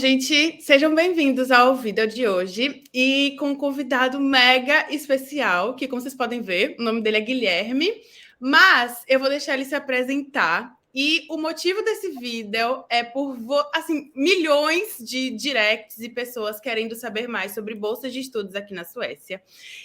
Gente, sejam bem-vindos ao vídeo de hoje e com um convidado mega especial, que como vocês podem ver, o nome dele é Guilherme, mas eu vou deixar ele se apresentar. E o motivo desse vídeo é por, assim, milhões de directs e pessoas querendo saber mais sobre bolsas de estudos aqui na Suécia.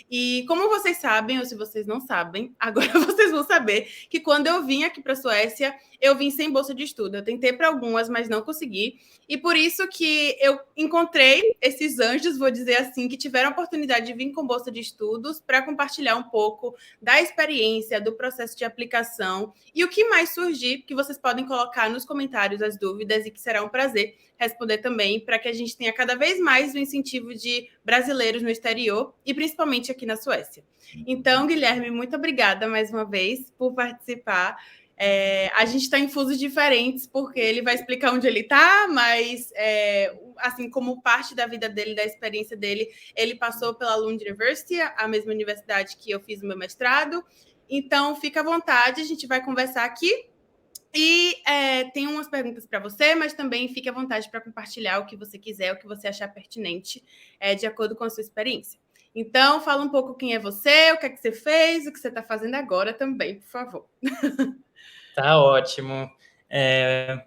E como vocês sabem, ou se vocês não sabem, agora vocês vão saber que quando eu vim aqui para a Suécia, eu vim sem bolsa de estudo. Eu tentei para algumas, mas não consegui. E por isso que eu encontrei esses anjos, vou dizer assim, que tiveram a oportunidade de vir com bolsa de estudos para compartilhar um pouco da experiência, do processo de aplicação e o que mais surgir, que vocês podem colocar nos comentários as dúvidas e que será um prazer responder também, para que a gente tenha cada vez mais o incentivo de brasileiros no exterior e principalmente aqui na Suécia. Então, Guilherme, muito obrigada mais uma vez por participar. A gente está em fusos diferentes, porque ele vai explicar onde ele está, mas, assim, como parte da vida dele, da experiência dele, ele passou pela Lund University, a mesma universidade que eu fiz o meu mestrado. Então, fica à vontade, a gente vai conversar aqui. E tem umas perguntas para você, mas também fique à vontade para compartilhar o que você quiser, o que você achar pertinente, de acordo com a sua experiência. Então, fala um pouco quem é você, o que é que você fez, o que você está fazendo agora também, por favor. Tá ótimo.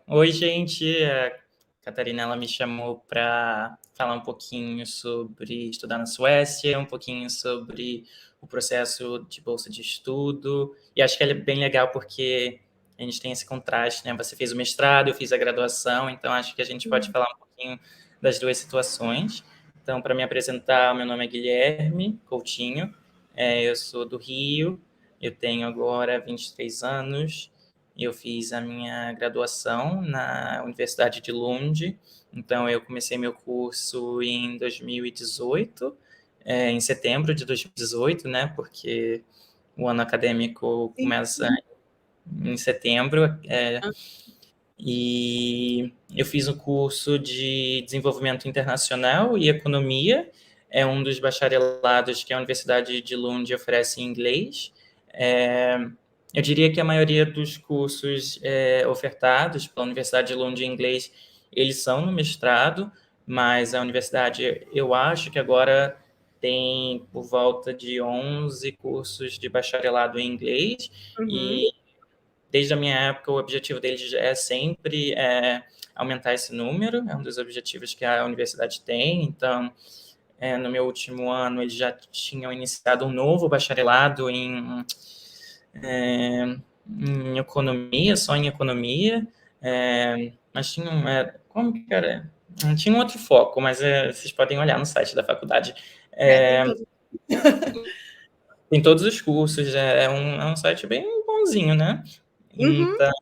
Oi, gente. A Catarina ela me chamou para falar um pouquinho sobre estudar na Suécia, um pouquinho sobre o processo de bolsa de estudo. E acho que é bem legal porque a gente tem esse contraste, né? Você fez o mestrado, eu fiz a graduação, então acho que a gente pode falar um pouquinho das duas situações. Então, para me apresentar, meu nome é Guilherme Coutinho, eu sou do Rio, eu tenho agora 23 anos. Eu fiz a minha graduação na Universidade de Lund, então eu comecei meu curso em 2018, em setembro de 2018, né, porque o ano acadêmico começa em setembro, e eu fiz um curso de desenvolvimento internacional e economia, é um dos bacharelados que a Universidade de Lund oferece em inglês. Eu diria que a maioria dos cursos ofertados pela Universidade de Lund em inglês, eles são no mestrado, mas a universidade, eu acho que agora tem por volta de 11 cursos de bacharelado em inglês, e desde a minha época o objetivo deles é sempre aumentar esse número, é um dos objetivos que a universidade tem. Então, no meu último ano, eles já tinham iniciado um novo bacharelado em economia, só em economia, mas tinha como que era? Tinha um outro foco, mas vocês podem olhar no site da faculdade. Tem todos os cursos, é um site bem bonzinho, né? Então,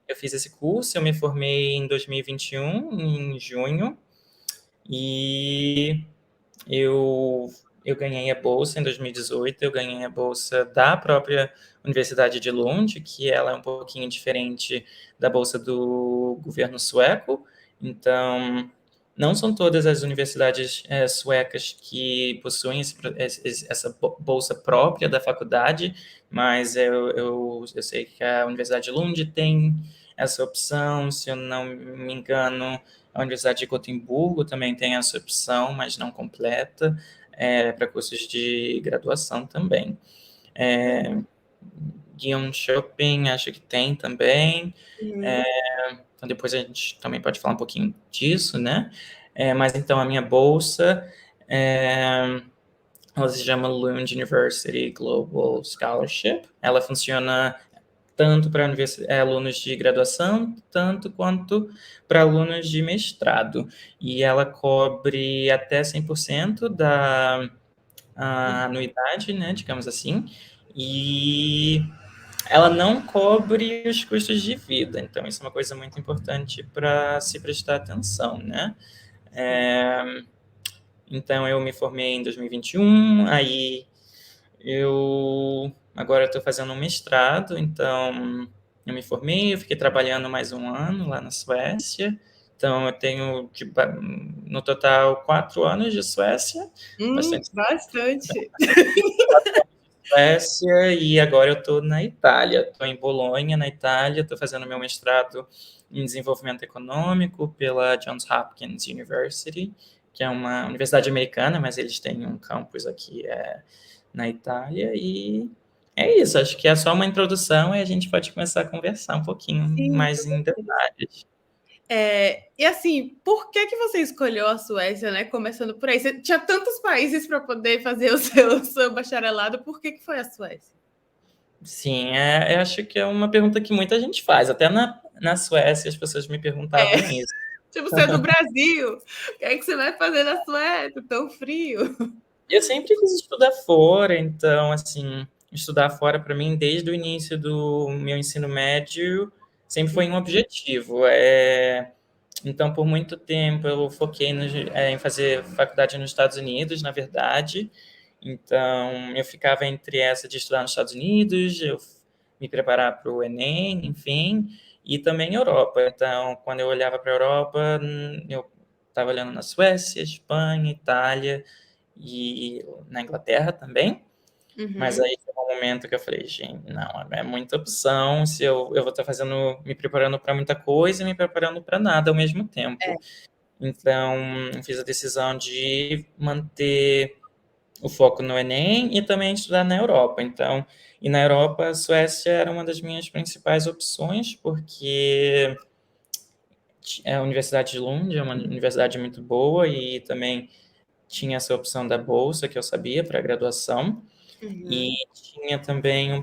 eu fiz esse curso, eu me formei em 2021, em junho, e eu ganhei a bolsa em 2018, eu ganhei a bolsa da própria Universidade de Lund, que ela é um pouquinho diferente da bolsa do governo sueco. Então, não são todas as universidades suecas que possuem essa bolsa própria da faculdade, mas eu sei que a Universidade de Lund tem essa opção. Se eu não me engano, a Universidade de Gotemburgo também tem essa opção, mas não completa, para cursos de graduação também. Shopping, acho que tem também. Então, depois a gente também pode falar um pouquinho disso, né? Mas, então, a minha bolsa, ela se chama Lund University Global Scholarship. Ela funciona tanto para alunos de graduação, tanto quanto para alunos de mestrado. E ela cobre até 100% da anuidade, né, digamos assim, e ela não cobre os custos de vida. Então, isso é uma coisa muito importante para se prestar atenção, né? Então, eu me formei em 2021, aí agora estou fazendo um mestrado, então eu me formei, eu fiquei trabalhando mais um ano lá na Suécia, então eu tenho, no total, 4 anos de Suécia. Bastante. Suécia e agora eu estou na Itália. Estou em Bolonha, na Itália. Estou fazendo meu mestrado em desenvolvimento econômico pela Johns Hopkins University, que é uma universidade americana, mas eles têm um campus aqui na Itália. E é isso. Acho que é só uma introdução e a gente pode começar a conversar um pouquinho Sim, mais em detalhes. e assim, por que que você escolheu a Suécia, né? Começando por aí. Você tinha tantos países para poder fazer o seu bacharelado, por que que foi a Suécia? Sim, eu acho que é uma pergunta que muita gente faz. Até na Suécia as pessoas me É, perguntavam isso. tipo, você é do Brasil, o que é que você vai fazer na Suécia? Tão frio. Eu sempre quis estudar fora, então, assim, estudar fora para mim, desde o início do meu ensino médio, sempre foi um objetivo. Então, por muito tempo, eu foquei em fazer faculdade nos Estados Unidos, na verdade. Então, eu ficava entre essa de estudar nos Estados Unidos, eu me preparar para o Enem, enfim, e também Europa. Então, quando eu olhava para a Europa, eu estava olhando na Suécia, Espanha, Itália e na Inglaterra também. Mas Uhum. aí chegou um momento que eu falei, gente, não, é muita opção, se eu vou estar fazendo, me preparando para muita coisa e me preparando para nada ao mesmo É, tempo. Então, eu fiz a decisão de manter o foco no Enem e também estudar na Europa. Então, e na Europa, a Suécia era uma das minhas principais opções, porque a Universidade de Lund é uma universidade muito boa e também tinha essa opção da bolsa que eu sabia para graduação. E uhum. tinha também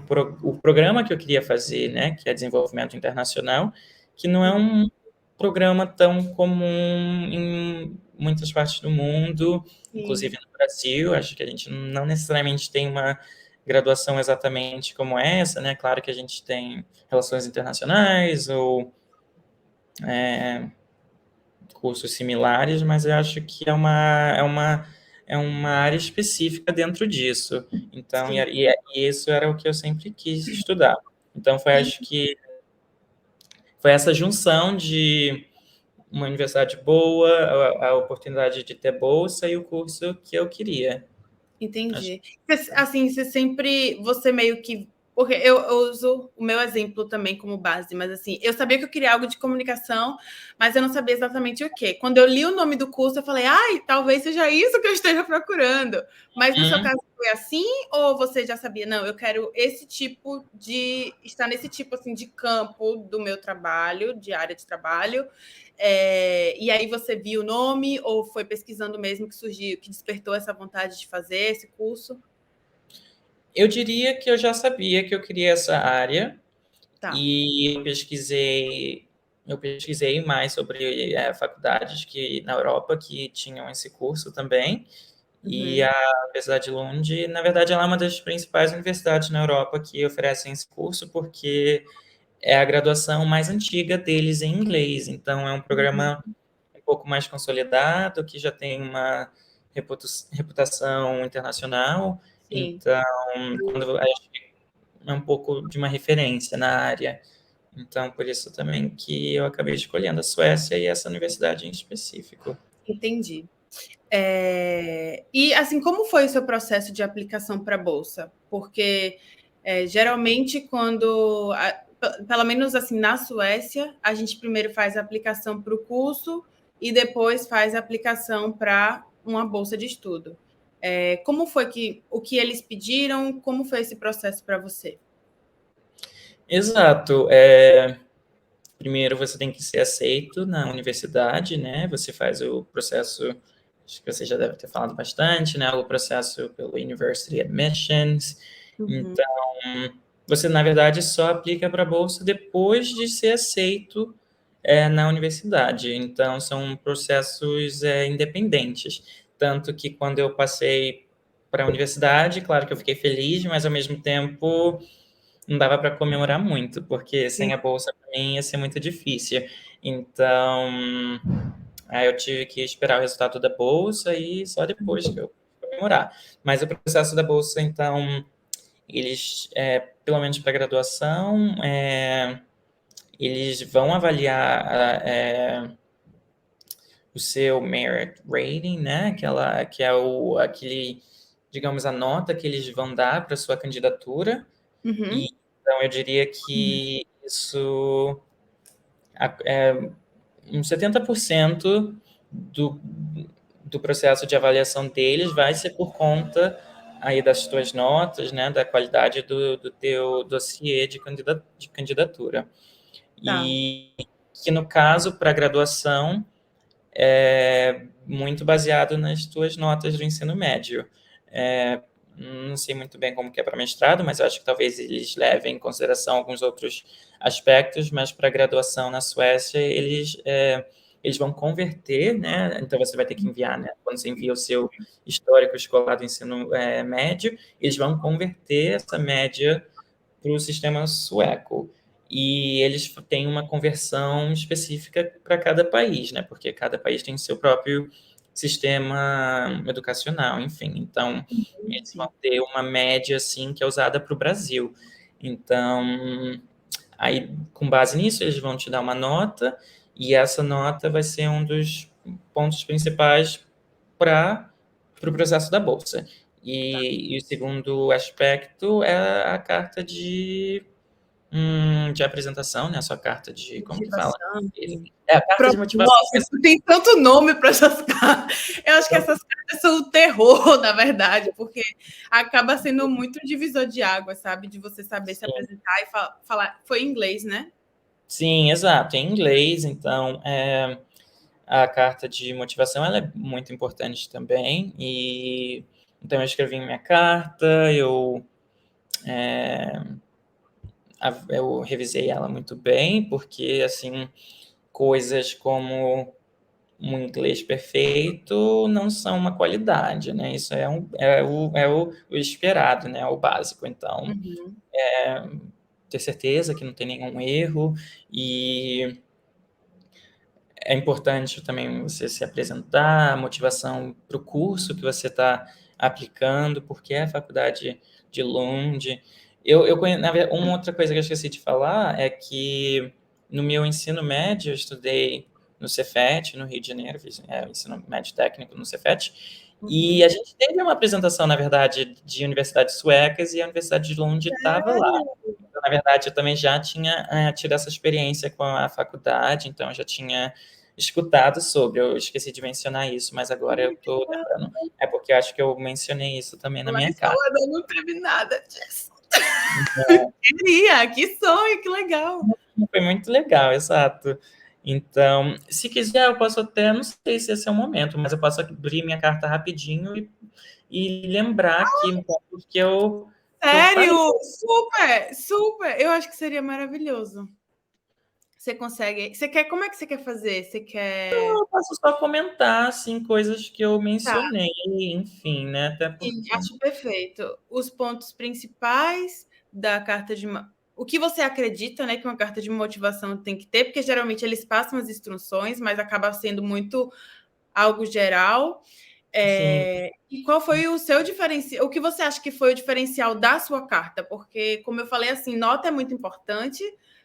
o programa que eu queria fazer, né, que é desenvolvimento internacional, que não é um programa tão comum em muitas partes do mundo, inclusive Sim, no Brasil. Acho que a gente não necessariamente tem uma graduação exatamente como essa, né? Claro que a gente tem relações internacionais ou cursos similares, mas eu acho que é uma área específica dentro disso. Então, sim. e isso era o que eu sempre quis estudar. Então, E acho que foi essa junção de uma universidade boa, a oportunidade de ter bolsa e o curso que eu queria. Acho entendi. Assim, você meio que. Porque eu uso o meu exemplo também como base, mas assim, eu sabia que eu queria algo de comunicação, mas eu não sabia exatamente o quê. Quando eu li o nome do curso, eu falei, ai, talvez seja isso que eu esteja procurando. Mas no seu que caso foi assim, ou você já sabia, não, eu quero esse tipo estar nesse tipo assim de campo do meu trabalho, de área de trabalho, e aí você viu o nome ou foi pesquisando mesmo que surgiu, que despertou essa vontade de fazer esse curso? eu diria que eu já sabia que eu queria essa área, Tá. e eu pesquisei mais sobre faculdades que na Europa que tinham esse curso também. E Uhum. a Universidade de Lund, na verdade, ela é uma das principais universidades na Europa que oferecem esse curso, porque é a graduação mais antiga deles em inglês. Então, é um Uhum. programa um pouco mais consolidado, que já tem uma reputação internacional. Sim, Então, acho que é um pouco de uma referência na área. Então, por isso também que eu acabei escolhendo a Suécia e essa universidade em específico. entendi. E assim, como foi o seu processo de aplicação para a bolsa? Porque geralmente quando, pelo menos assim na Suécia, a gente primeiro faz a aplicação para o curso e depois faz a aplicação para uma bolsa de estudo. Como foi o que eles pediram? Como foi esse processo para você? Exato. Primeiro você tem que ser aceito na universidade, né? Você faz o processo, acho que você já deve ter falado bastante, né? O processo pelo University Admissions. Uhum. Então, você, na verdade, só aplica para a bolsa depois de ser aceito na universidade. Então, são processos independentes. Tanto que quando eu passei para a universidade, claro que eu fiquei feliz, mas ao mesmo tempo não dava para comemorar muito, porque sem a bolsa para mim ia ser muito difícil. Então, aí eu tive que esperar o resultado da bolsa e só depois que eu comemorar. Mas o processo da bolsa, então, eles, pelo menos para graduação, eles vão avaliar o seu merit rating, né? Que é aquele digamos, a nota que eles vão dar para sua candidatura. E, então, eu diria que isso é uns 70% do, do processo de avaliação deles vai ser por conta aí das tuas notas, né, da qualidade do teu dossiê de candidatura. Tá. E que, no caso, para graduação, é muito baseado nas tuas notas do ensino médio. Não sei muito bem como que é para mestrado, mas eu acho que talvez eles levem em consideração alguns outros aspectos, mas para graduação na Suécia, eles vão converter, né? Então você vai ter que enviar, né? Quando você envia o seu histórico escolar do ensino médio, eles vão converter essa média para o sistema sueco. E eles têm uma conversão específica para cada país, né? Porque cada país tem o seu próprio sistema educacional, enfim. Então, eles vão ter uma média, assim, que é usada para o Brasil. Então, aí, com base nisso, eles vão te dar uma nota, e essa nota vai ser um dos pontos principais para o pro processo da Bolsa. E o segundo aspecto é a carta de apresentação, né? A sua carta de, como que fala? Motivação. É a carta de motivação. Nossa, tem tanto nome para essas cartas. Eu acho que essas cartas são o terror, na verdade, porque acaba sendo muito divisor de água, sabe? De você saber se apresentar e falar. Foi em inglês, né? Sim, exato, em inglês. Então, a carta de motivação ela é muito importante também. E então eu escrevi minha carta, eu revisei ela muito bem, porque assim coisas como um inglês perfeito não são uma qualidade, né? Isso é o esperado, né? O básico. Então, ter certeza que não tem nenhum erro e é importante também você se apresentar, a motivação para o curso que você está aplicando, porque é a faculdade de Lund. Uma outra coisa que eu esqueci de falar é que no meu ensino médio eu estudei no Cefet, no Rio de Janeiro, fiz ensino médio técnico no Cefet, e a gente teve uma apresentação, na verdade, de universidades suecas e a Universidade de Lund estava lá. Então, na verdade, eu também já tinha tido essa experiência com a faculdade, então eu já tinha escutado sobre. Eu esqueci de mencionar isso, mas agora eu estou lembrando. É porque eu acho que eu mencionei isso também na minha carta. Eu não teve nada disso. Queria, que sonho, que legal. Foi muito legal, exato. Então, se quiser, eu posso até, não sei se esse é o momento, mas eu posso abrir minha carta rapidinho e lembrar aqui pontos que eu falei. Sério? Super, super. Eu acho que seria maravilhoso. Você consegue. Você quer. Como é que você quer fazer? Você quer. Eu posso só comentar, assim, coisas que eu Tá. mencionei, enfim, né? Até Sim, porque. acho perfeito. Os pontos principais da carta de. O que você acredita, né, que uma carta de motivação tem que ter, porque geralmente eles passam as instruções, mas acaba sendo muito algo geral. Sim. E qual foi o seu diferencial? O que você acha que foi o diferencial da sua carta? Porque, como eu falei, assim, nota é muito importante,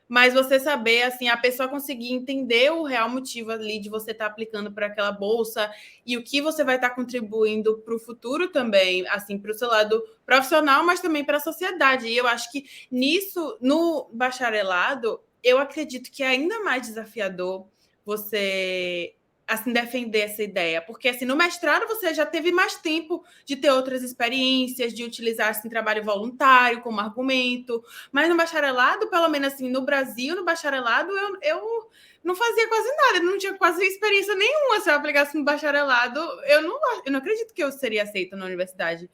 mas você saber, assim, a pessoa conseguir entender o real motivo ali de você estar aplicando para aquela bolsa e o que você vai estar contribuindo para o futuro também, assim, para o seu lado profissional, mas também para a sociedade. E eu acho que nisso, no bacharelado, eu acredito que é ainda mais desafiador você assim defender essa ideia, porque assim no mestrado você já teve mais tempo de ter outras experiências, de utilizar assim trabalho voluntário como argumento, mas no bacharelado, pelo menos assim no Brasil, no bacharelado eu não fazia quase nada, não tinha quase experiência nenhuma se eu aplicasse no bacharelado, eu não acredito que eu seria aceita na universidade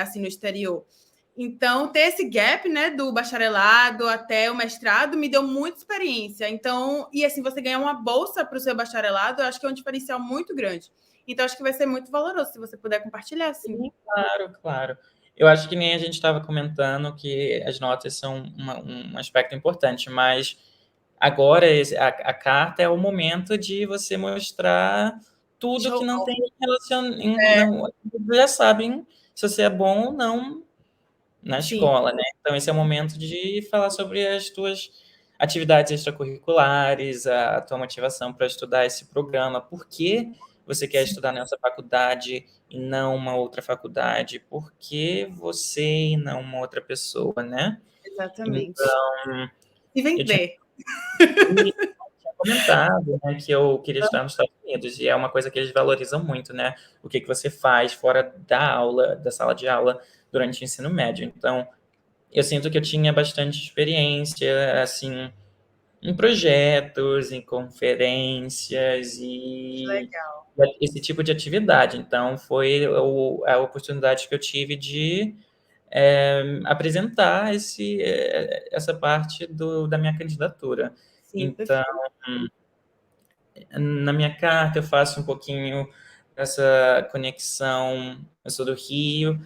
assim no exterior. Então, ter esse gap, né, do bacharelado até o mestrado me deu muita experiência. Então, e assim, você ganhar uma bolsa para o seu bacharelado, eu acho que é um diferencial muito grande. Então, acho que vai ser muito valoroso se você puder compartilhar, assim. Sim, claro, claro. Eu acho que nem a gente estava comentando que as notas são um aspecto importante, mas agora a carta é o momento de você mostrar tudo que Show. não tem relação. Não, já sabem se você é bom ou não na Sim. escola, né? Então, esse é o momento de falar sobre as tuas atividades extracurriculares, a tua motivação para estudar esse programa, por que você quer estudar nessa faculdade e não uma outra faculdade? Por que você e não uma outra pessoa, né? Exatamente. Então, E eu tinha vender. comentado, né, que eu queria estudar nos Estados Unidos, e é uma coisa que eles valorizam muito, né? O que que você faz fora da aula, da sala de aula, durante o ensino médio. Então, eu sinto que eu tinha bastante experiência, assim, em projetos, em conferências e Legal. esse tipo de atividade. Então, foi a oportunidade que eu tive de apresentar essa parte da minha candidatura. Sim, Então, perfeito. na minha carta eu faço um pouquinho essa conexão. Eu sou do Rio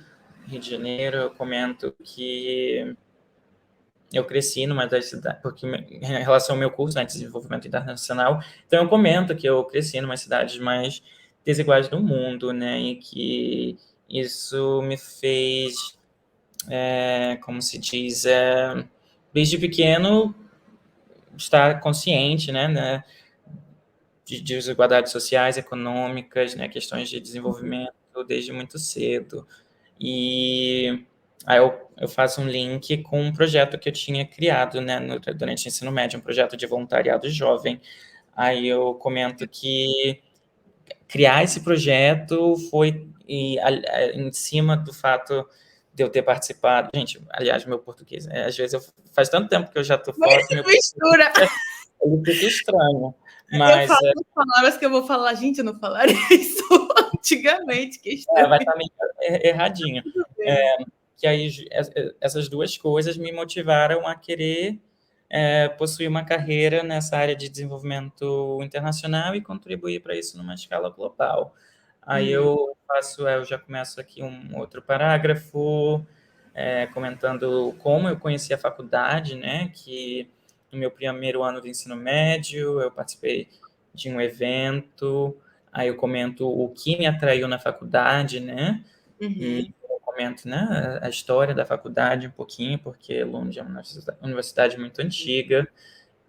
de Janeiro, eu comento que eu cresci numa das cidades, porque em relação ao meu curso, né, de desenvolvimento internacional, então eu comento que eu cresci numa cidades mais desiguais do mundo, né, e que isso me fez, como se diz, desde pequeno estar consciente, né, de desigualdades sociais, econômicas, né, questões de desenvolvimento desde muito cedo. E aí eu faço um link com um projeto que eu tinha criado, né, durante o ensino médio, um projeto de voluntariado jovem. Aí eu comento que criar esse projeto foi em cima do fato de eu ter participado. Gente, aliás, meu português, às vezes faz tanto tempo que eu já estou fora que meu português Mistura. ele fica estranho. Eu Mas falo as palavras que eu vou falar, gente, eu não falaria isso antigamente, que estranho. vai estar meio erradinho. Que aí essas duas coisas me motivaram a querer possuir uma carreira nessa área de desenvolvimento internacional e contribuir para isso numa escala global. Aí eu já começo aqui um outro parágrafo comentando como eu conheci a faculdade, né? Que no meu primeiro ano do ensino médio eu participei de um evento. Aí eu comento o que me atraiu na faculdade, né? E Uhum. eu comento, né, a história da faculdade um pouquinho, porque Lund é uma universidade muito antiga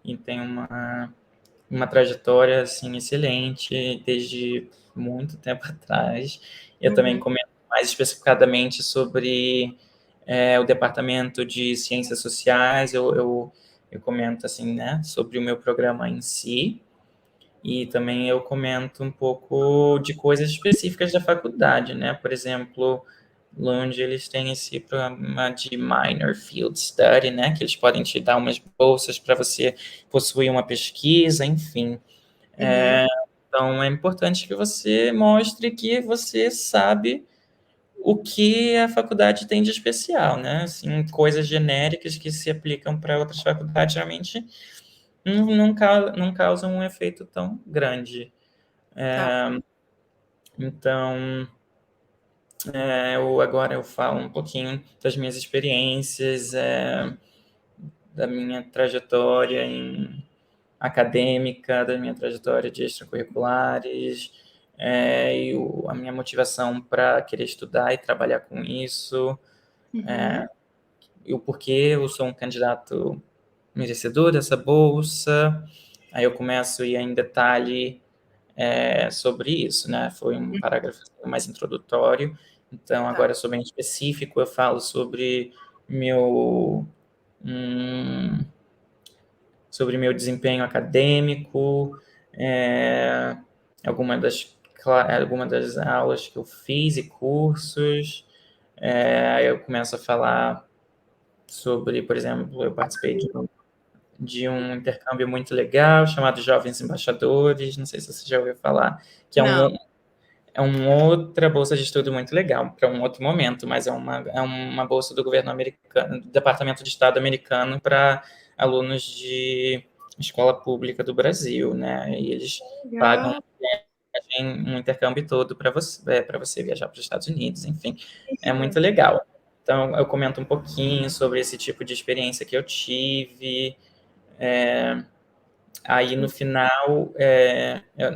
e tem uma trajetória assim excelente desde muito tempo atrás. Eu também Uhum. comento mais especificadamente sobre o departamento de ciências sociais. Eu comento assim, né, sobre o meu programa em si. E também eu comento um pouco de coisas específicas da faculdade, né? Por exemplo, onde eles têm esse programa de Minor Field Study, né? Que eles podem te dar umas bolsas para você possuir uma pesquisa, enfim. Uhum. Então, é importante que você mostre que você sabe o que a faculdade tem de especial, né? Assim, coisas genéricas que se aplicam para outras faculdades, geralmente não causam um efeito tão grande. Tá. Então, agora eu falo um pouquinho das minhas experiências, da minha trajetória acadêmica, da minha trajetória de extracurriculares, a minha motivação para querer estudar e trabalhar com isso, Uhum. e o porquê eu sou um candidato merecedor dessa bolsa. Aí eu começo a ir em detalhe sobre isso, né? Foi um parágrafo mais introdutório. Então, Tá. agora eu sou bem específico, eu falo meu hum, sobre meu desempenho acadêmico, é, alguma das aulas que eu fiz e cursos. Eu começo a falar sobre, por exemplo, eu participei de um intercâmbio muito legal chamado Jovens Embaixadores, não sei se você já ouviu falar, que Não. é uma outra bolsa de estudo muito legal, para um outro momento, mas é uma bolsa do governo americano, do Departamento de Estado americano para alunos de escola pública do Brasil, né? E eles pagam Legal. um intercâmbio todo para você viajar para os Estados Unidos, enfim, é muito legal. Então, eu comento um pouquinho sobre esse tipo de experiência que eu tive. Aí, no final,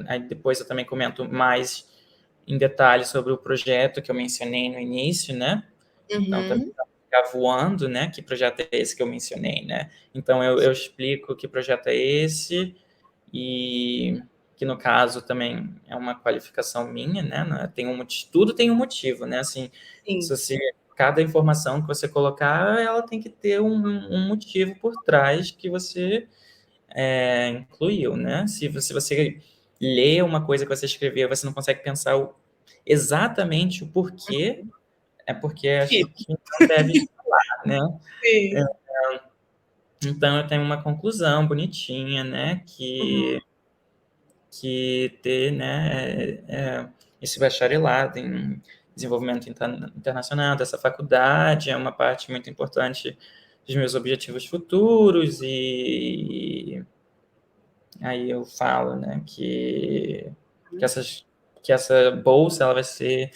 aí depois eu também comento mais em detalhes sobre o projeto que eu mencionei no início, né? Então, também Uhum. para ficar voando, né? Que projeto é esse que eu mencionei, né? Então, eu explico que projeto é esse e que no caso também é uma qualificação minha, né? Tudo tem um motivo, né? Assim, Sim. se você, cada informação que você colocar, ela tem que ter um motivo por trás que você incluiu, né? Se você lê uma coisa que você escreveu, você não consegue pensar exatamente o porquê, é porque acho que não deve falar, né? Sim. Então eu tenho uma conclusão bonitinha, né? Uhum. Que ter, né, esse bacharelado em desenvolvimento internacional dessa faculdade é uma parte muito importante dos meus objetivos futuros e aí eu falo, né, que, essas, que essa bolsa ela vai ser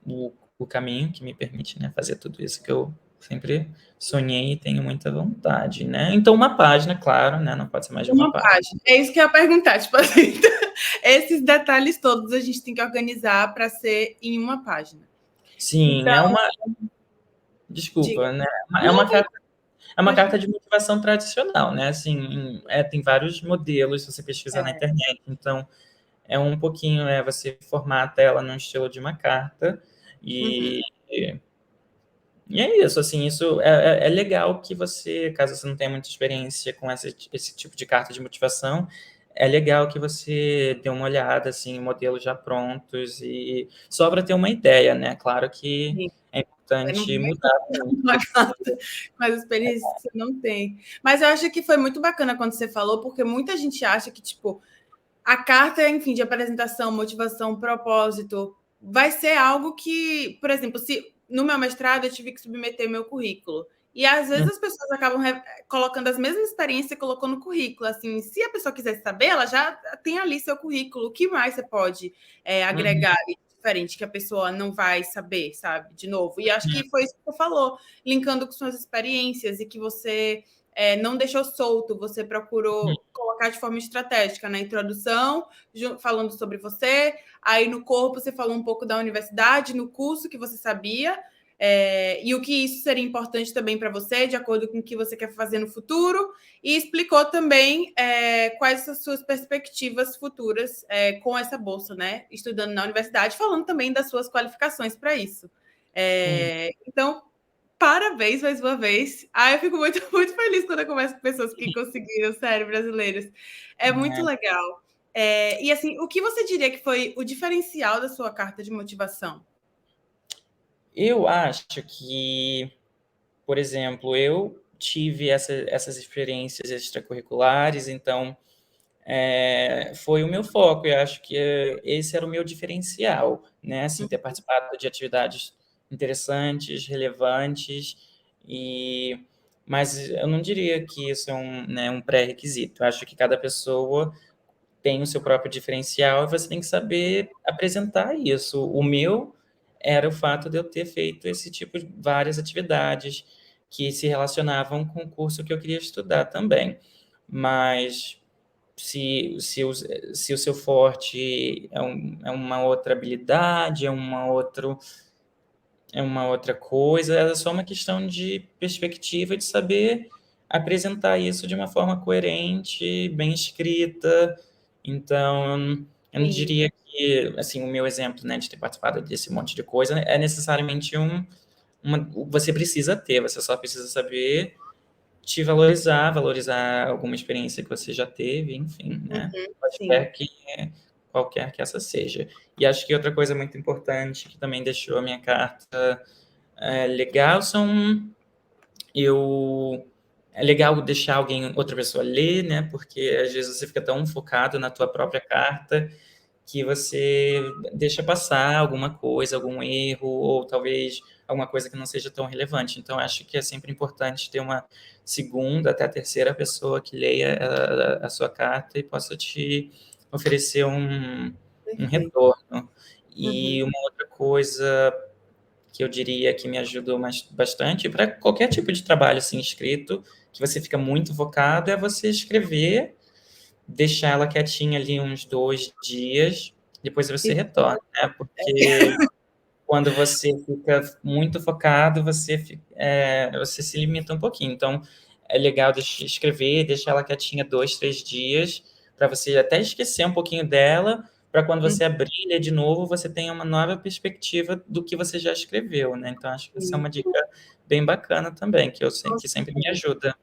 o caminho que me permite, né, fazer tudo isso que eu sempre sonhei e tenho muita vontade, né? Então uma página, claro, né, não pode ser mais de uma Uma página. página. É isso que eu ia perguntar, tipo assim, esses detalhes todos a gente tem que organizar para ser em uma página. Sim, Então, diga. desculpa, né? É Não, uma carta, é uma pode carta de motivação tradicional, né? Assim, tem vários modelos se você pesquisar na internet. Então, é um pouquinho, você formata ela no estilo de uma carta Uhum. e é isso, assim, isso é legal que você, caso você não tenha muita experiência com esse tipo de carta de motivação, é legal que você dê uma olhada, assim, em modelos já prontos e só para ter uma ideia, né? Claro que Sim. é Você não importante vai mudar uma muito. carta com as experiências que você não tem. Mas eu acho que foi muito bacana quando você falou, porque muita gente acha que, tipo, a carta, enfim, de apresentação, motivação, propósito, vai ser algo que, por exemplo, se no meu mestrado eu tive que submeter meu currículo. E às vezes as pessoas acabam colocando as mesmas experiências que colocou no currículo. Assim, se a pessoa quiser saber, ela já tem ali seu currículo. O que mais você pode Uhum. agregar diferente que a pessoa não vai saber, sabe? De novo. E acho que foi isso que você falou, linkando com suas experiências e que você não deixou solto, você procurou colocar de forma estratégica na introdução, falando sobre você, aí no corpo você falou um pouco da universidade, no curso que você sabia, e o que isso seria importante também para você, de acordo com o que você quer fazer no futuro, e explicou também quais são as suas perspectivas futuras com essa bolsa, né? Estudando na universidade, falando também das suas qualificações para isso. Então, parabéns mais uma vez. Eu fico muito, muito feliz quando eu converso com pessoas que conseguiram, sério, brasileiros. É muito legal. E assim, o que você diria que foi o diferencial da sua carta de motivação? Eu acho que, por exemplo, eu tive essas experiências extracurriculares, então foi o meu foco. Eu acho que esse era o meu diferencial, né? Assim, ter participado de atividades interessantes, relevantes, mas eu não diria que isso é um pré-requisito. Eu acho que cada pessoa tem o seu próprio diferencial e você tem que saber apresentar isso. O meu era o fato de eu ter feito esse tipo de várias atividades que se relacionavam com o curso que eu queria estudar também. Mas se o seu forte é uma outra habilidade, é uma outra coisa, é só uma questão de perspectiva, de saber apresentar isso de uma forma coerente, bem escrita. Então, eu não Sim, diria que, assim, o meu exemplo, né, de ter participado desse monte de coisa é necessariamente você precisa ter, você só precisa saber te valorizar alguma experiência que você já teve, enfim, né? sim. Qualquer que essa seja. E acho que outra coisa muito importante que também deixou a minha carta legal eu é legal deixar outra pessoa ler, né? Porque às vezes você fica tão focado na tua própria carta que você deixa passar alguma coisa, algum erro, ou talvez alguma coisa que não seja tão relevante. Então, acho que é sempre importante ter uma segunda até a terceira pessoa que leia a sua carta e possa te oferecer um Perfeito. retorno. Uhum. E uma outra coisa que eu diria que me ajudou bastante para qualquer tipo de trabalho assim escrito, que você fica muito focado, é você escrever, deixar ela quietinha ali uns 2 dias, depois você retorna, né? Porque quando você fica muito focado, você se limita um pouquinho. Então, é legal escrever, deixar ela quietinha 2, 3 dias, para você até esquecer um pouquinho dela, para quando Uhum. você abrir e ler de novo, você tenha uma nova perspectiva do que você já escreveu, né? Então, acho que essa é uma dica bem bacana também, Com que sempre me certeza. ajuda.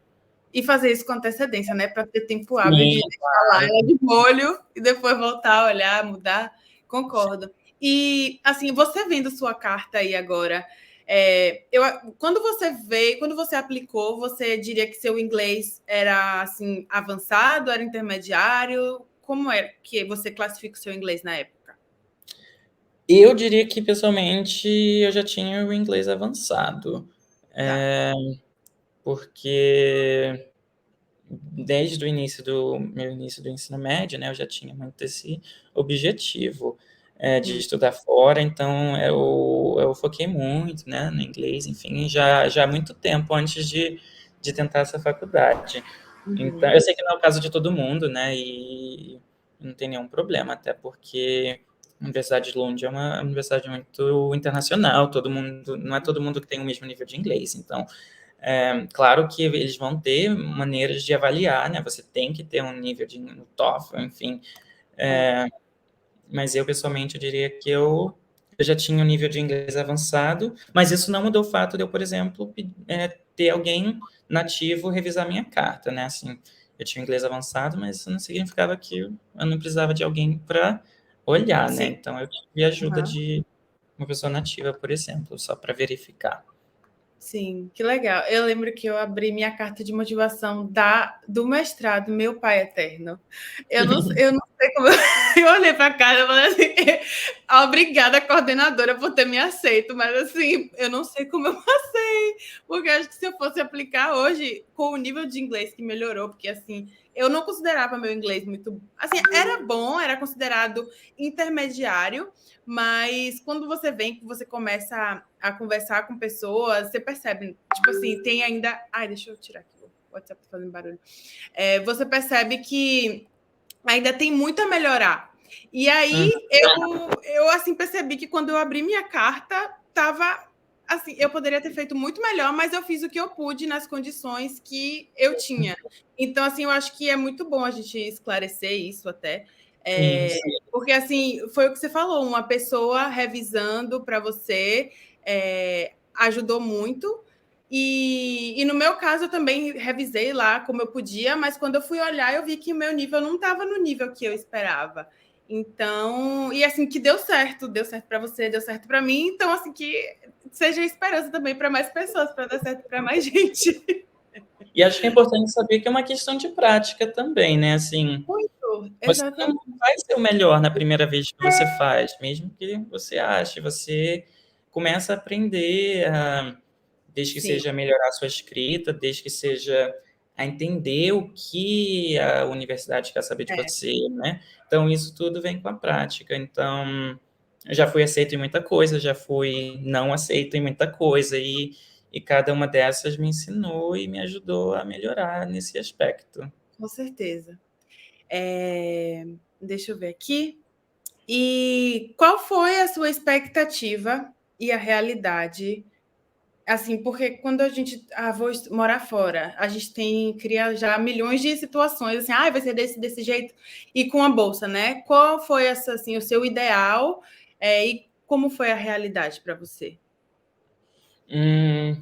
E fazer isso com antecedência, né? Para ter tempo hábil Sim, de deixar lá claro. ela de molho e depois voltar a olhar, mudar. Concordo. E, assim, você vendo sua carta aí agora, quando você aplicou, você diria que seu inglês era, assim, avançado, era intermediário? Como é que você classifica o seu inglês na época? Eu diria que, pessoalmente, eu já tinha o inglês avançado. Tá. Porque desde o início do meu início do ensino médio, né, eu já tinha muito esse objetivo de Hum. estudar fora, então eu foquei muito, né, no inglês, enfim, já há muito tempo antes de tentar essa faculdade. Então, Uhum. eu sei que não é o caso de todo mundo, né, e não tem nenhum problema, até porque a Universidade de Lund é uma universidade muito internacional, todo mundo, não é todo mundo que tem o mesmo nível de inglês, então claro que eles vão ter maneiras de avaliar, né? Você tem que ter um nível de no TOEFL, enfim. É. Mas eu, pessoalmente, eu diria que eu já tinha um nível de inglês avançado, mas isso não mudou o fato de eu, por exemplo, ter alguém nativo revisar minha carta, né? Assim, eu tinha inglês avançado, mas isso não significava que eu não precisava de alguém para olhar, né? Sim. Então, eu tive ajuda Uhum. de uma pessoa nativa, por exemplo, só para verificar. Sim, que legal. Eu lembro que eu abri minha carta de motivação do mestrado, Meu Pai Eterno. Eu não sei como. Eu olhei para a cara e falei assim: obrigada, coordenadora, por ter me aceito, mas assim, eu não sei como eu passei, porque acho que se eu fosse aplicar hoje, com o nível de inglês que melhorou, porque assim, eu não considerava meu inglês muito. Assim, era bom, era considerado intermediário, mas quando você vem, que você começa a conversar com pessoas, você percebe, tipo assim, tem ainda. Ai, deixa eu tirar aqui, o WhatsApp tá fazendo barulho. Você percebe que ainda tem muito a melhorar. E Hum, aí eu assim percebi que quando eu abri minha carta, tava assim, eu poderia ter feito muito melhor, mas eu fiz o que eu pude nas condições que eu tinha. Então, assim, eu acho que é muito bom a gente esclarecer isso até. sim, Porque, assim, foi o que você falou, uma pessoa revisando para você ajudou muito. E no meu caso, eu também revisei lá como eu podia, mas quando eu fui olhar, eu vi que o meu nível não estava no nível que eu esperava. Então, e assim, que deu certo para você, deu certo para mim, então, assim, que seja esperança também para mais pessoas, para dar certo para mais gente. e acho que é importante saber que é uma questão de prática também, né? Assim, Muito, você não exatamente. vai ser o melhor na primeira vez que você faz, mesmo que você ache, você começa a aprender, desde que Sim, seja melhorar a sua escrita, desde que seja a entender o que a universidade quer saber de é, você, né? Então, isso tudo vem com a prática. Então, eu já fui aceito em muita coisa, já fui não aceito em muita coisa, e cada uma dessas me ensinou e me ajudou a melhorar nesse aspecto. com certeza. Deixa eu ver aqui. E qual foi a sua expectativa e a realidade. Assim, porque quando a gente vou morar fora, a gente cria já milhões de situações, assim, vai ser desse jeito, e com a bolsa, né? Qual foi assim, o seu ideal e como foi a realidade para você? Hum,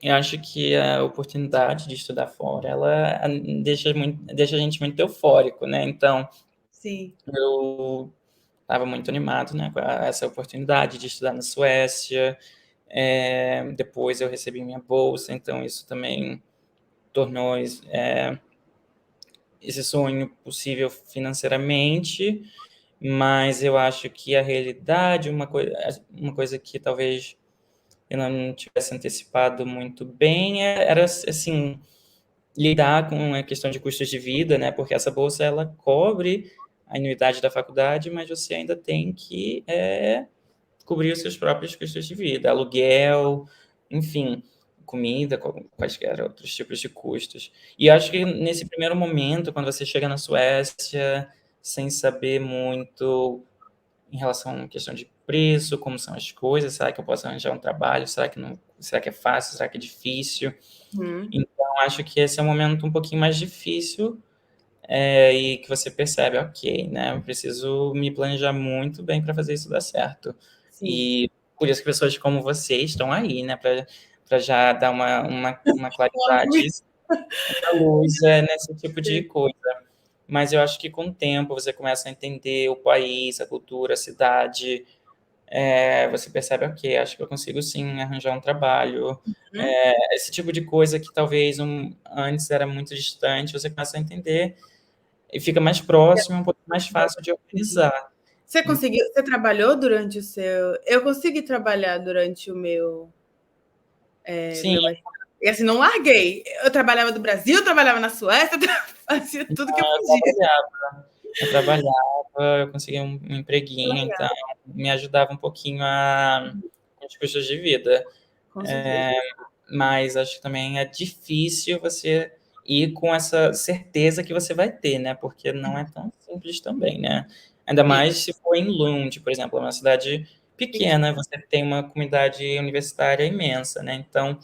eu acho que a oportunidade de estudar fora, ela deixa a gente muito eufórico, né? Então, Sim. eu estava muito animado, né, com essa oportunidade de estudar na Suécia. Depois eu recebi minha bolsa, então isso também tornou esse sonho possível financeiramente, mas eu acho que a realidade, uma coisa que talvez eu não tivesse antecipado muito bem, era assim, lidar com a questão de custos de vida, né? Porque essa bolsa ela cobre a anuidade da faculdade, mas você ainda tem que cobrir os seus próprios custos de vida, aluguel, enfim, comida, quaisquer outros tipos de custos. E acho que nesse primeiro momento, quando você chega na Suécia, sem saber muito em relação à questão de preço, como são as coisas, será que eu posso arranjar um trabalho? Será que não? Será que é fácil? Será que é difícil? Uhum. Então, acho que esse é um momento um pouquinho mais difícil, e que você percebe, ok, né? Eu preciso me planejar muito bem para fazer isso dar certo. Sim. E por isso que pessoas como você estão aí, né? Para já dar uma claridade, uma luz nesse tipo de coisa. Mas eu acho que com o tempo você começa a entender o país, a cultura, a cidade, você percebe, ok, acho que eu consigo sim arranjar um trabalho. Hum? Esse tipo de coisa que talvez antes era muito distante, você começa a entender e fica mais próximo, um pouco mais fácil de organizar. Você conseguiu, você trabalhou durante o seu. Eu consegui trabalhar durante o Sim, meu mestrado. E assim, não larguei. Eu trabalhava do Brasil, eu trabalhava na Suécia, fazia tudo que eu eu podia. trabalhava, eu consegui um empreguinho, então me ajudava um pouquinho com os custos de vida. Com certeza. Mas acho que também é difícil você ir com essa certeza que você vai ter, né? Porque não é tão simples também, né? Ainda E, mais se for em Lund, por exemplo, é uma cidade pequena, você tem uma comunidade universitária imensa, né? Então,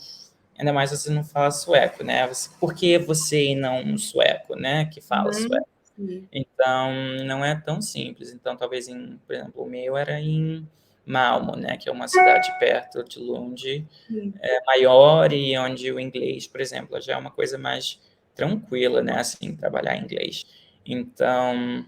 ainda mais você não fala sueco, né? Por que você e não um sueco, né? Que fala uhum, sueco? sim, Então, não é tão simples. Então, talvez, por exemplo, o meu era em Malmo, né? Que é uma cidade perto de Lund, sim. maior e onde o inglês, por exemplo, já é uma coisa mais tranquila, né? Assim, trabalhar em inglês. Então,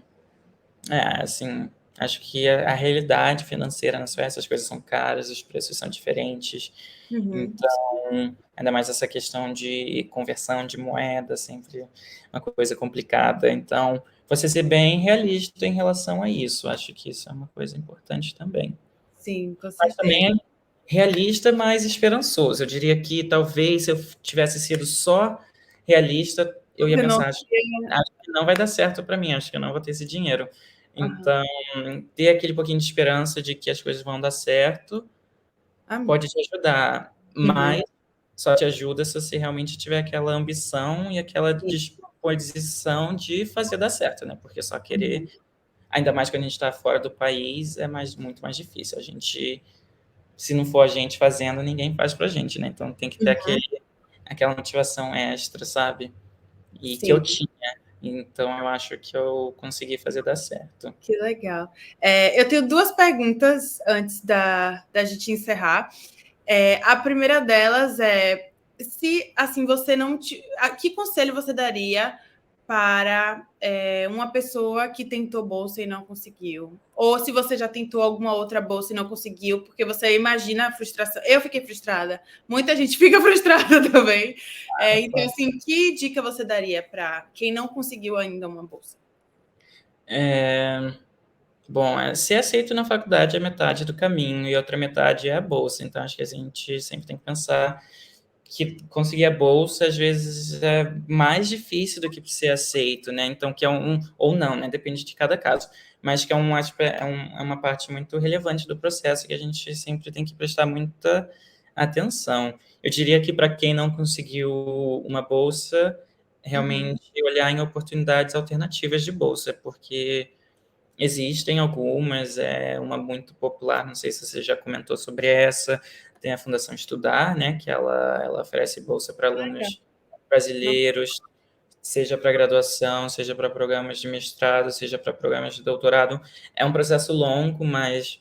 assim, acho que a realidade financeira na Suécia, as coisas são caras, os preços são diferentes. Uhum. Então, ainda mais essa questão de conversão de moeda, sempre uma coisa complicada. Então, você ser bem realista em relação a isso, acho que isso é uma coisa importante também. Sim, com Mas certeza. também é realista, mas esperançoso. Eu diria que talvez se eu tivesse sido só realista, eu ia Você não. pensar, acho que não vai dar certo para mim, acho que eu não vou ter esse dinheiro. Aham. Então, ter aquele pouquinho de esperança de que as coisas vão dar certo Amém. pode te ajudar, Uhum. mas só te ajuda se você realmente tiver aquela ambição e aquela Sim. disposição de fazer dar certo, né? Porque só Uhum. querer, ainda mais quando a gente está fora do país, muito mais difícil. Se não for a gente fazendo, ninguém faz pra gente, né? Então tem que ter Uhum. aquela motivação extra, sabe? E que eu Sim, tinha. Então eu acho que eu consegui fazer dar certo. que legal. Eu tenho duas perguntas antes da gente encerrar. A primeira delas é se assim você não que conselho você daria para uma pessoa que tentou bolsa e não conseguiu? Ou se você já tentou alguma outra bolsa e não conseguiu, porque você imagina a frustração. Eu fiquei frustrada, muita gente fica frustrada também. Então, assim, que dica você daria para quem não conseguiu ainda uma bolsa? É, bom, ser aceito na faculdade é metade do caminho e a outra metade é a bolsa. Então acho que a gente sempre tem que pensar que conseguir a bolsa às vezes é mais difícil do que ser aceito, né? Então, que é ou não, né? Depende de cada caso. Mas que é uma parte muito relevante do processo que a gente sempre tem que prestar muita atenção. Eu diria que para quem não conseguiu uma bolsa, Uhum. realmente olhar em oportunidades alternativas de bolsa, porque existem algumas, uma muito popular, não sei se você já comentou sobre essa, tem a Fundação Estudar, né, que ela oferece bolsa para Legal. alunos brasileiros, seja para graduação, seja para programas de mestrado, seja para programas de doutorado. É um processo longo, mas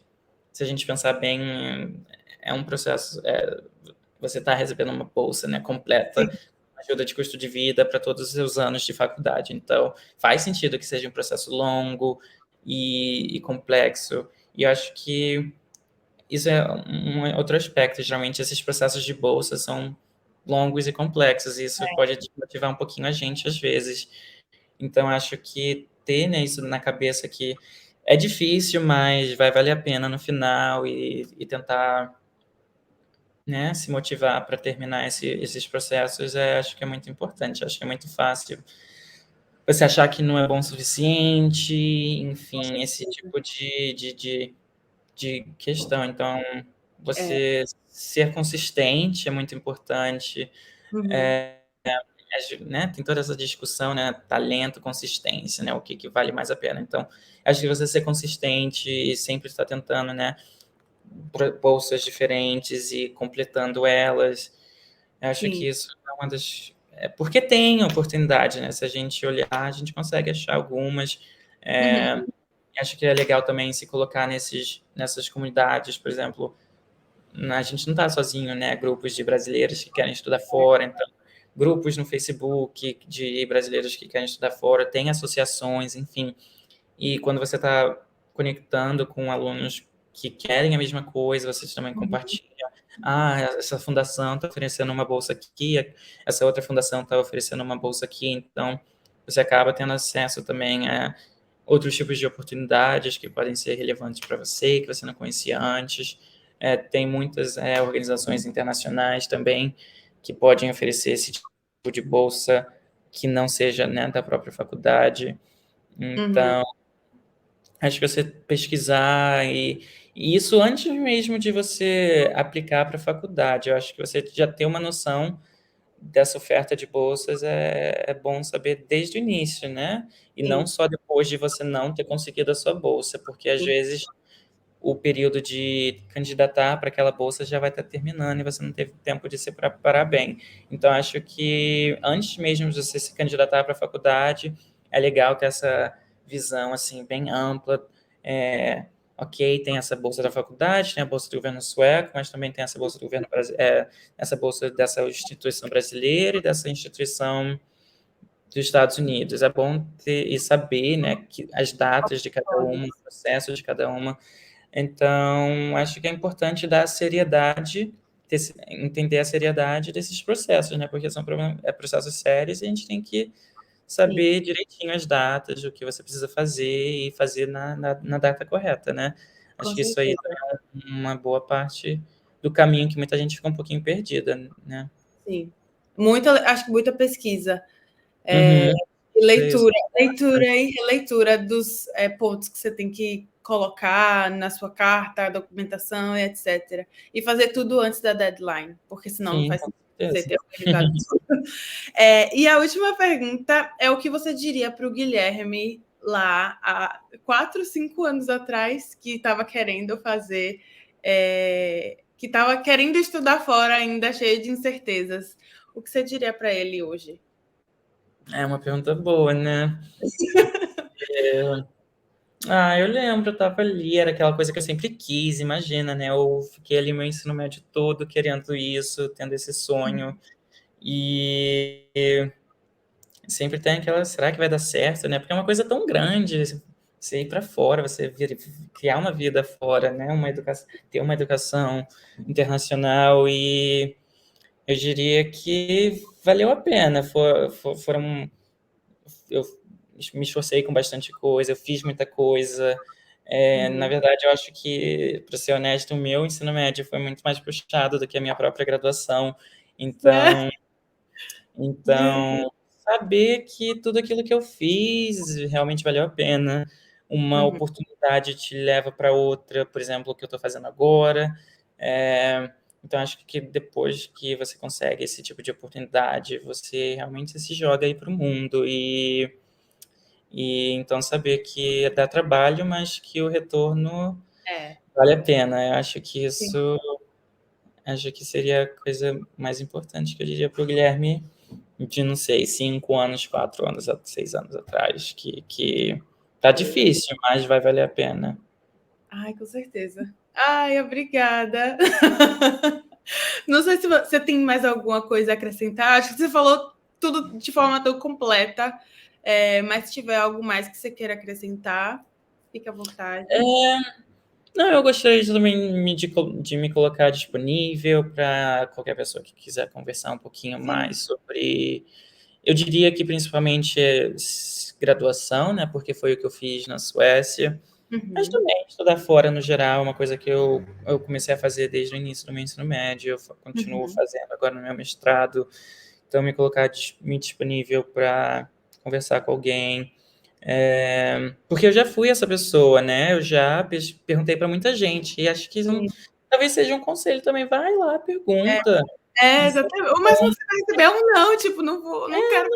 se a gente pensar bem, é um processo, você está recebendo uma bolsa, né, Sim. completa, ajuda de custo de vida para todos os seus anos de faculdade. Então, faz sentido que seja um processo longo e complexo. E eu acho que isso é um outro aspecto. Geralmente, esses processos de bolsa são longos e complexos, e isso pode desmotivar um pouquinho a gente às vezes. Então, acho que ter, né, isso na cabeça que é difícil, mas vai valer a pena no final e tentar, né, se motivar para terminar esses processos, acho que é muito importante. Acho que é muito fácil você achar que não é bom o suficiente, Com enfim, esse certeza. tipo de questão. Então, É. você ser consistente é muito importante, Uhum. né? Tem toda essa discussão, né? Talento, consistência, né? O que vale mais a pena. Então, acho que você ser consistente e sempre estar tentando, né? Bolsas diferentes e completando elas. Eu acho que Sim. isso é uma das. porque tem oportunidade, né? Se a gente olhar, a gente consegue achar algumas. Uhum. Acho que é legal também se colocar nessas comunidades, por exemplo, a gente não está sozinho, né? Grupos de brasileiros que querem estudar fora, então, grupos no Facebook de brasileiros que querem estudar fora, tem associações, enfim. E quando você está conectando com alunos que querem a mesma coisa, vocês também Uhum. compartilham. Ah, essa fundação está oferecendo uma bolsa aqui, essa outra fundação está oferecendo uma bolsa aqui, então você acaba tendo acesso também a outros tipos de oportunidades que podem ser relevantes para você, que você não conhecia antes. Tem muitas organizações internacionais também que podem oferecer esse tipo de bolsa que não seja, né, da própria faculdade. Uhum. Então, acho que você pesquisar e isso antes mesmo de você aplicar para a faculdade, eu acho que você já ter uma noção dessa oferta de bolsas é bom saber desde o início, né? E não Sim. só depois de você não ter conseguido a sua bolsa, porque às vezes o período de candidatar para aquela bolsa já vai estar terminando e você não teve tempo de se preparar bem. Então, acho que antes mesmo de você se candidatar para a faculdade, é legal ter essa visão assim bem ampla. Ok, tem essa bolsa da faculdade, tem a bolsa do governo sueco, mas também tem essa bolsa do governo essa bolsa dessa instituição brasileira e dessa instituição dos Estados Unidos. É bom ter e saber, né, que as datas de cada uma, o processo de cada uma. Então, acho que é importante dar seriedade, entender a seriedade desses processos, né? Porque são processos sérios e a gente tem que Sim, saber direitinho as datas, o que você precisa fazer e fazer na data correta, né? com Acho que isso aí certeza. é uma boa parte do caminho que muita gente fica um pouquinho perdida, né? Sim. Acho que muita pesquisa. Uhum. Isso. Leitura e releitura dos pontos que você tem que colocar na sua carta, documentação e etc. E fazer tudo antes da deadline, porque senão não Sim, faz com sentido você certeza. ter organizado tudo. E a última pergunta é o que você diria para o Guilherme lá há 4, 5 anos atrás, que estava querendo fazer, que estava querendo estudar fora ainda, cheio de incertezas. O que você diria para ele hoje? É uma pergunta boa, né? Eu lembro, eu tava ali, era aquela coisa que eu sempre quis, imagina, né? Eu fiquei ali meu ensino médio todo querendo isso, tendo esse sonho, e sempre tem aquela, será que vai dar certo, né? Porque é uma coisa tão grande, você ir para fora, criar uma vida fora, né? Ter uma educação internacional, e eu diria que valeu a pena, eu me esforcei com bastante coisa, eu fiz muita coisa. Na Uhum. verdade, eu acho que, para ser honesto, o meu ensino médio foi muito mais puxado do que a minha própria graduação. É, Então, de- então saber que tudo aquilo que eu fiz realmente valeu a pena. Uma Uhum. oportunidade te leva para outra, por exemplo, o que eu estou fazendo agora. Então, acho que depois que você consegue esse tipo de oportunidade, você realmente se joga aí para o mundo. E então saber que dá trabalho, mas que o retorno É, vale a pena. Eu sim. acho que seria a coisa mais importante que eu diria para o Guilherme de, não sei, 5 anos, 4 anos, 6 anos atrás, que tá difícil, mas vai valer a pena. Ai, com certeza. Ai, obrigada. Não sei se você tem mais alguma coisa a acrescentar. Acho que você falou tudo de forma tão completa. Mas se tiver algo mais que você queira acrescentar, fique à vontade. Não, eu gostaria também de me colocar disponível para qualquer pessoa que quiser conversar um pouquinho Sim. mais sobre. Eu diria que principalmente graduação, né? Porque foi o que eu fiz na Suécia. Mas Uhum. também estudar fora no geral é uma coisa que eu comecei a fazer desde o início do meu ensino médio, eu continuo Uhum. fazendo agora no meu mestrado. Então, me colocar me disponível para conversar com alguém. Porque eu já fui essa pessoa, né? Eu já perguntei para muita gente, e acho que talvez seja um conselho também. Vai lá, pergunta. Exatamente. Mas você vai receber um não, tipo, não vou, não quero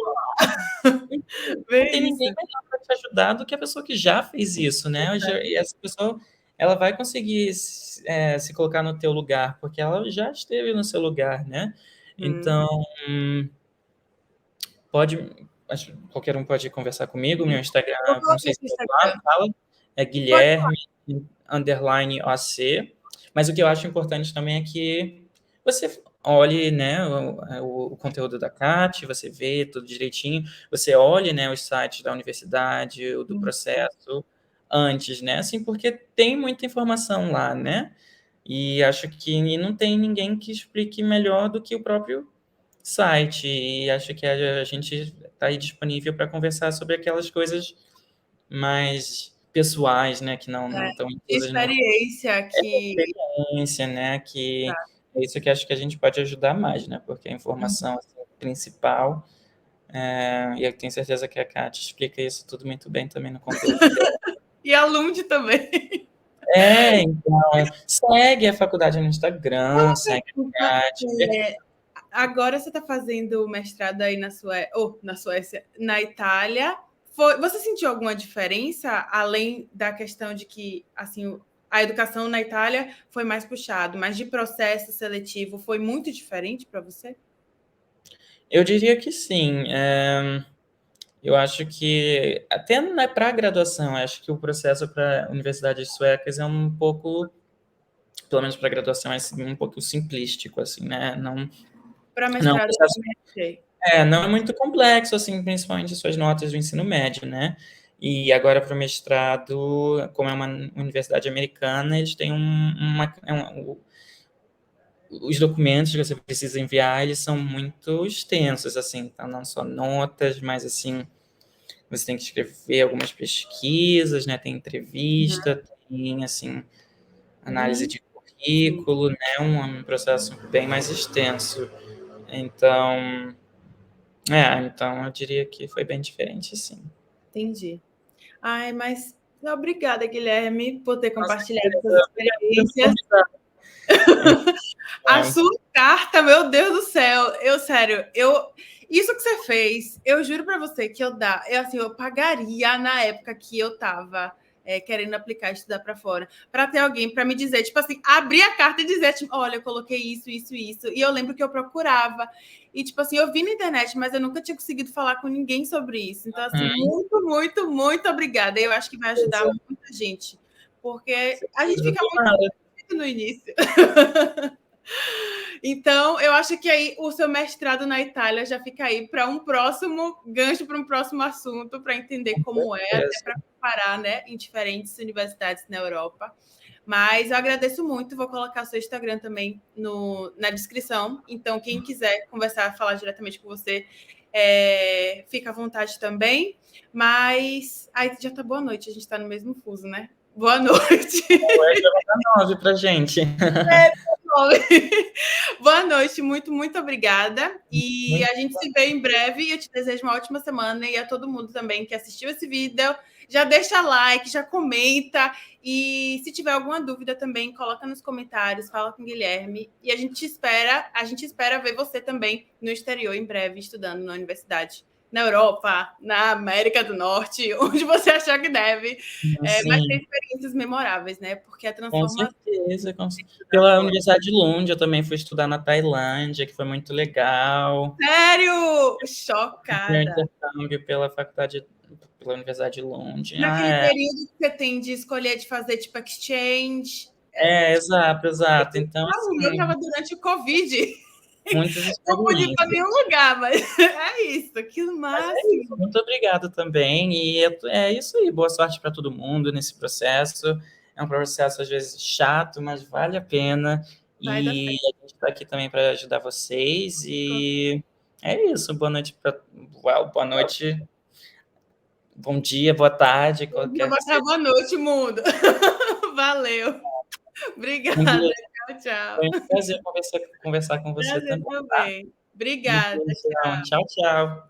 Não ver tem isso. ninguém melhor para te ajudar do que a pessoa que já fez isso, né? E essa pessoa, ela vai conseguir se colocar no teu lugar, porque ela já esteve no seu lugar, né? Hum. Então, qualquer um pode conversar comigo. Meu Instagram, Eu não coloquei sei se aqui no está lá, Instagram. fala, é Pode. Guilherme_OC. Mas o que eu acho importante também é que você olhe, né, o conteúdo da CAT, você vê tudo direitinho, você olhe, né, os sites da universidade, o do processo antes, né, assim, porque tem muita informação lá, né, e acho que não tem ninguém que explique melhor do que o próprio site, e acho que a gente está aí disponível para conversar sobre aquelas coisas mais pessoais, né, que não estão De inclusas no experiência que. experiência, né, que é isso que acho que a gente pode ajudar mais, né, porque a informação assim, principal, e eu tenho certeza que a Kátia explica isso tudo muito bem também no conteúdo dela. E a Lund também. Então, segue a faculdade no Instagram, segue a Kátia. Agora você está fazendo mestrado aí na Suécia, na Itália. Você sentiu alguma diferença, além da questão de que assim, a educação na Itália foi mais puxado, mas de processo seletivo foi muito diferente para você? Eu diria que sim. Eu acho que, até para a graduação, acho que o processo para universidades suecas é um pouco, pelo menos para a graduação, é assim, um pouco simplístico, assim, né? Para Não, é um mestrado eu processo também achei. não é muito complexo, assim, principalmente suas notas do ensino médio, né? E agora para o mestrado, como é uma universidade americana, eles têm os documentos que você precisa enviar, eles são muito extensos, assim, então não só notas, mas assim, você tem que escrever algumas pesquisas, né? Tem entrevista, tem assim, análise de currículo, né? Um processo bem mais extenso. Então, então eu diria que foi bem diferente, sim. Entendi. Ai, mas obrigada, Guilherme, por ter Com compartilhado certeza. suas Obrigado por me experiências. convidar. A Então, sua carta, meu Deus do céu, sério, isso que você fez, eu juro para você que eu pagaria na época que eu tava querendo aplicar, estudar para fora, para ter alguém para me dizer, tipo assim, abrir a carta e dizer, tipo, olha, eu coloquei isso, isso, isso, e eu lembro que eu procurava, e tipo assim, eu vi na internet, mas eu nunca tinha conseguido falar com ninguém sobre isso, então assim, muito, muito, muito obrigada, eu acho que vai ajudar muita gente, porque a gente fica muito no início. Então, eu acho que aí o seu mestrado na Itália já fica aí para um próximo gancho, para um próximo assunto, para entender como é, até para comparar, né, em diferentes universidades na Europa. Mas eu agradeço muito, vou colocar o seu Instagram também na descrição. Então, quem quiser conversar, falar diretamente com você, fica à vontade também. Mas aí já tá boa noite, a gente está no mesmo fuso, né? Boa noite. Hoje eu vou dar 9 pra gente. Boa noite, muito, muito obrigada. E Muito a gente se vê em breve. E eu te desejo uma ótima semana. E a todo mundo também que assistiu esse vídeo, já deixa like, já comenta. E se tiver alguma dúvida também, coloca nos comentários, fala com o Guilherme. E a gente espera ver você também no exterior em breve, estudando na universidade. Na Europa, na América do Norte, onde você achar que deve. Mas tem Sim, experiências memoráveis, né? Porque a com transformação certeza. Pela fora. Universidade de Lund, eu também fui estudar na Tailândia, que foi muito legal. Sério? Meu Chocada. intercâmbio pela Universidade de Lund. Naquele período que você tem de escolher de fazer tipo exchange. Exato, exato. Então, O meu assim, estava durante o Covid. muitas Não pude ir para experiências. nenhum lugar, mas é isso. Que Mas é isso, máximo. muito obrigado também. E é isso aí, boa sorte para todo mundo nesse processo. É um processo, às vezes, chato, mas vale a pena. Vai dar E certo. a gente está aqui também para ajudar vocês. E é isso, boa noite, bom dia, boa tarde, qualquer que seja. Boa noite, mundo. Valeu. Obrigada. Tchau, Foi um tchau. prazer conversar com você Prazer também, tá? também. Obrigada. Beijão. Tchau, tchau.